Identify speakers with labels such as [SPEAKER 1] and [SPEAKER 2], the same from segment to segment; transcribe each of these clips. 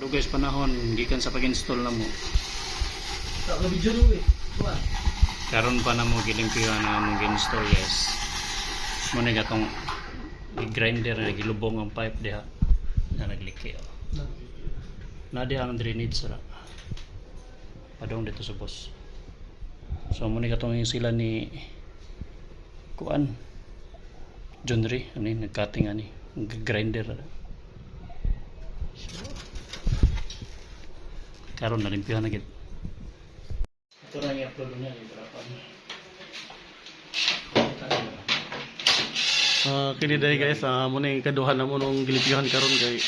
[SPEAKER 1] Pero guys, panahon gikan sa pag-install na mo. Karon pa na mo gilimpihan na mo gi-install guys. Muna gatong grinder na gilubong ang pipe diha na nagliki. Na diha ang drainage sara. Padong dito sa boss. So muna gatong yung sila ni kuan John Ray ani nagcutting ani grinder. So, karon na limpihan na gid. Ito na yung upload niya yung harapan.
[SPEAKER 2] Kini day guys, muna yung kaduhan na mo nung gilipihan karon kay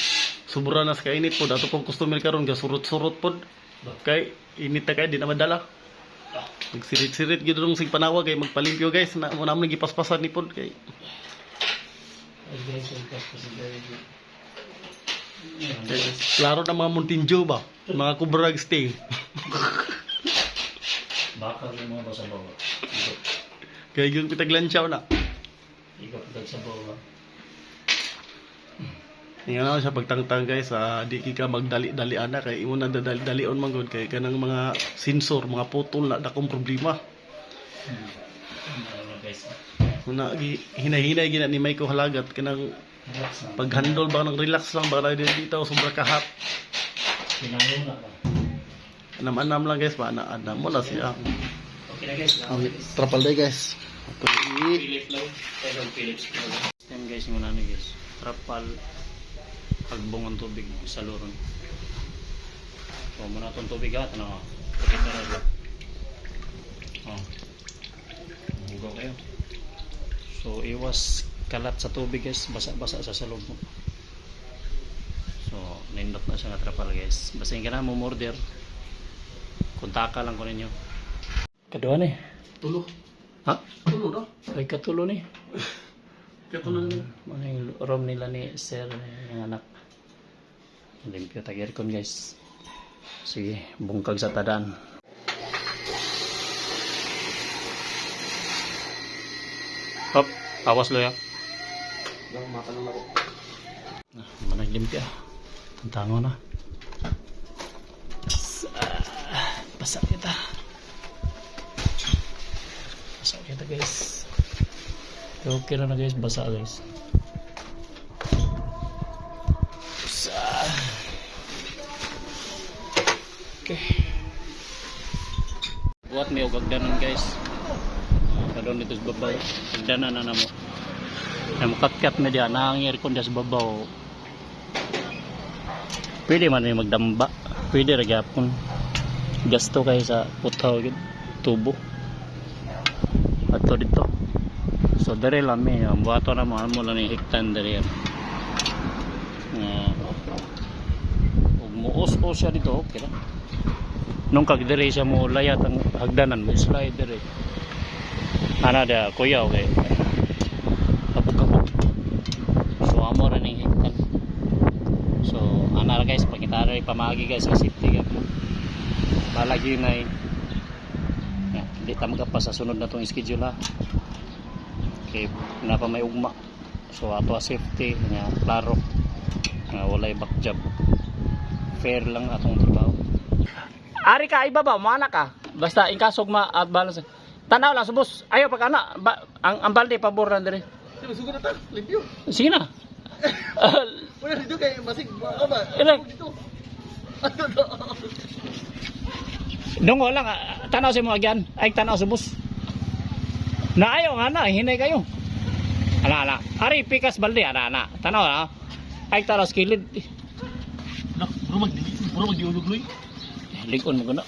[SPEAKER 2] sobra na sa kainit po. Dato pong customer karon ga surut-surut pod. Kay init na kay di na madala. Magsirit-sirit gid rong sig panawa kay magpalimpyo guys. Na mo namon gipaspasan ni pod kay. Klaro na mga Montinjo ba? Mga kubrag stay.
[SPEAKER 1] Baka rin mo ba sa bawah?
[SPEAKER 2] Kaya yun pitaglansyaw na.
[SPEAKER 1] Ikaw pitag sa bawah.
[SPEAKER 2] Nga na siya pagtangtang guys, di ka magdali-dali ana kay imo na dali-on man gud kay kanang mga sensor, mga putol na dakong problema. Una hinay-hinay gina ni Mike halagat kanang pag-handle ba nang relax lang ba dito sobra kahat.
[SPEAKER 1] Pinayo na ba?
[SPEAKER 2] Anam-anam lang guys, ba na mo na siya.
[SPEAKER 1] Okay na guys.
[SPEAKER 2] Trapal day guys. Ato
[SPEAKER 1] Philip lang. Pero Philips. Time guys muna ni guys. Trapal agbong ang tubig sa loron. So muna tong tubig ha tanong. Pakita na ba. Oh. Hugaw kayo. So iwas kalat sa tubig guys, basa-basa sa salog mo. So nindot na siya nga trapal guys. Basahin ka na mo order. Kontaka lang ko ninyo. Kadua ni.
[SPEAKER 2] tulo.
[SPEAKER 1] Ha?
[SPEAKER 2] Tulo no?
[SPEAKER 1] Ay katulo ni.
[SPEAKER 2] Katulo ni.
[SPEAKER 1] Ano yung room nila ni Sir, yung anak. Limpyo tag-aircon guys. Sige, bungkag sa tadaan. Hop, awas lo ya.
[SPEAKER 2] Lang matanong ako.
[SPEAKER 1] Managlimpyo. Tantango na. Basa kita. Basa kita guys. Okay na guys, basa guys. Basa. Okay. Buat may ugagdanan guys. Kadon dito sa babaw. Ugdanan na namo. Ay mukatkat na diyan, nangangir ko sa babaw. Pwede man may magdamba. Pwede ra gyapon. Gasto kayo sa putaw yun, tubo ato dito. So dari lami buhato na mo lang yung hektan dari yan. Ug muos-os siya dito okay ra. Nung kag diri siya mo layat ang hagdanan mo slide diri. Ana da kuya okay. Kapag so amo ra ning hektan. So ana ra guys pakita ra pamagi guys sa safety gap mo. Malagi na hindi ta magapa sa sunod na tong schedule ha. Okay, na pa may ugma. So ato safety nga klaro nga walay back job. Fair lang atong trabaho. Ari ka iba ba mo anak ka? Basta in kasog ma at balance. Tanaw lang subos. Ayo pag ana ang balde pabor na dire.
[SPEAKER 2] Sugod na ta, limpyo.
[SPEAKER 1] Sige na.
[SPEAKER 2] Wala dito kay masig ba ba? Dito.
[SPEAKER 1] Dongo lang, tanaw sa mga agyan. Ay, tanaw sa bus. Naayo nga na, hinay kayo. Ala. Ari, pikas balde, ana. Tanaw na. Ay, tanaw sa kilid.
[SPEAKER 2] Puro magdiulog-loy.
[SPEAKER 1] Ligon mo gana.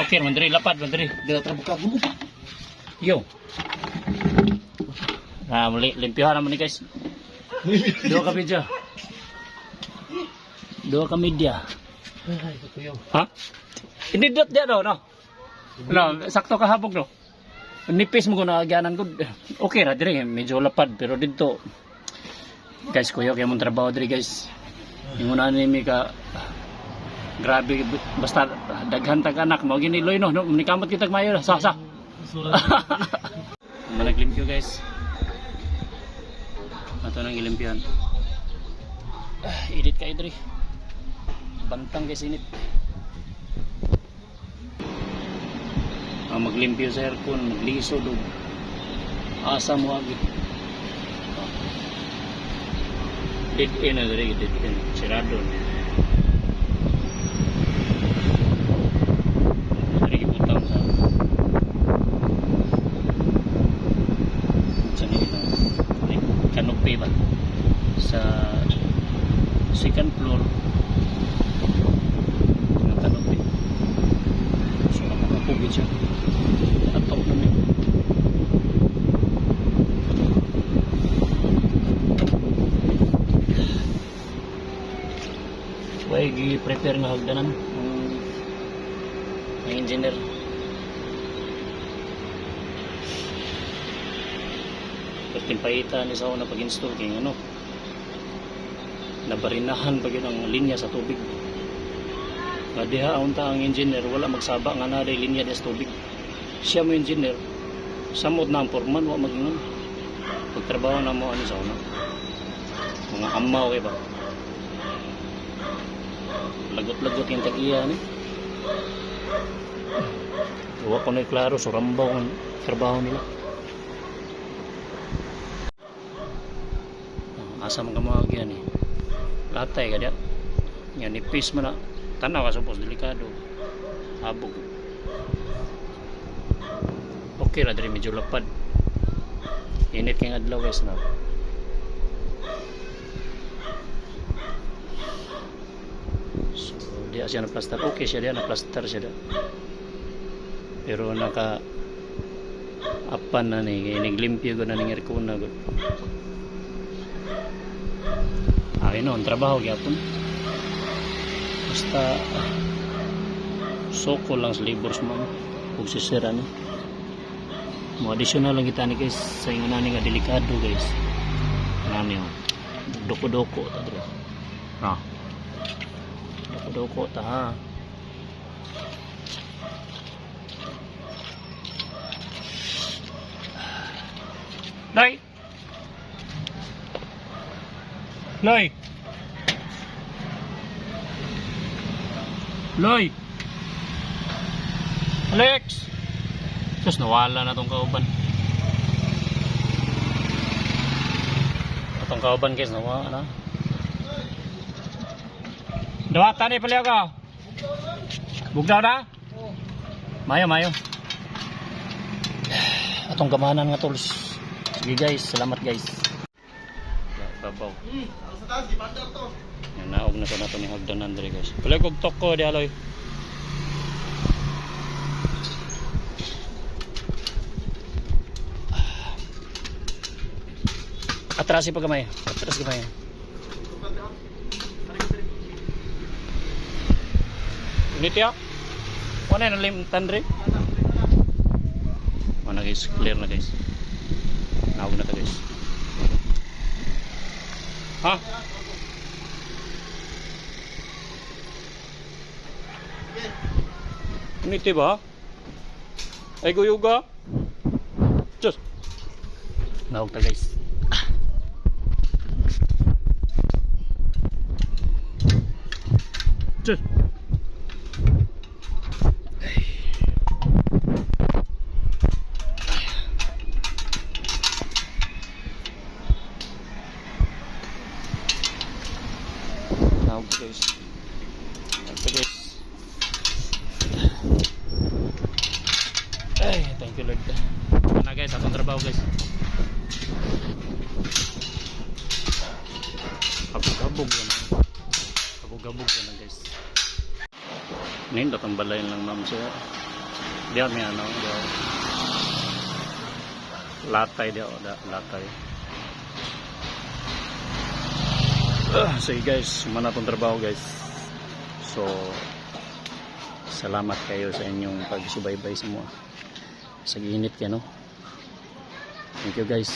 [SPEAKER 1] Okay, mandiri, lapad, mandiri.
[SPEAKER 2] Dila trabuka mo.
[SPEAKER 1] Yo. Limpyohan naman ni guys. Dua ka video. Dua ka media.
[SPEAKER 2] Ay, kuya.
[SPEAKER 1] Ha? Hindi dot dia no. No, sakto ka habog no. Nipis mo ko na agyanan ko. Okay ra dire medyo lapad pero dito guys kuya kay mong trabaho dire guys. Ingon na ni ka grabe basta daghan tag anak mo gini loy no nikamot kitag mayo sa. Managlimpyo guys. Ato nang ilimpyan. Edit kayo diri. Bantang kay sinit. Maglimpyo sa aircon, magliso dog. Asa mo agi. Dead end na diri, dead end. Sirado. Diri ibutang sa nila. Canopy ba? Sa second floor ng canopy. So nakakapugid siya. Atop na niya. Way gi-prepare nga hagdanan ang engineer. Pertimpaita ni sa una pag-install kay ano. Nabarinahan pag ang linya sa tubig. Diha unta ang engineer wala magsaba nga na day linya sa tubig. Siya mo engineer, samod na ang foreman wa magingon. Pagtrabaho na mo ani sa una. Mga amaw kay ba. Lagot-lagot yung tag-iya ni. Huwag ko na klaro, so rambaw ang trabaho nila. Asa mga kamahag yan eh. Latay ka diya. Yan, nipis mo na. Tanaw ka suppose, delikado. Habog. Okay ra, dari medyo lapad. Init kayong adlaw guys na. Dia siya na plaster, okay siya dia na plaster siya dia. Pero naka apan na ni iniglimpyo ko na ning aircon na gud. Ay no, ang trabaho gyapon. Basta soko lang sa labors man ug sisira ni. Mo additional lang kita ni guys sa ingon nani nga delikado guys. Nani oh. Doko-doko ta dre. Ah. Doko ta ha. Nay. Loy. Loy. Alex. Sus nawala na tong kauban. Atong kauban guys nawala na. Dawatan ni pala ka. Bugdaw na? Mayo, mayo. Atong gamanan nga tools. Sige guys, salamat guys. Babaw.
[SPEAKER 2] Sa taas, di bandar to.
[SPEAKER 1] Yan, naog na ko na ito ni hagdanan diri guys. Pala kog tok ko di aloy. Atrasi pa gamay. Atras gamay. Ini tiap. Mana yang lim tandre? Mana guys, clear na guys. Naog na to guys. Ha? Ini tiba? Ay guyuga. Just. Naog ta guys. Just. Guys. Ito guys. Ay, thank you Lord. Ano guys, atong trabaho guys. Habog-habog yan. Habog-habog yan guys. Nindot ang balayin lang ma'am siya. Diyan may ano. Diyan. Latay diyan. Latay. So guys, sumana itong trabaho guys. So salamat kayo sa inyong pagsubaybay sa mga sa init kayo no. Thank you guys.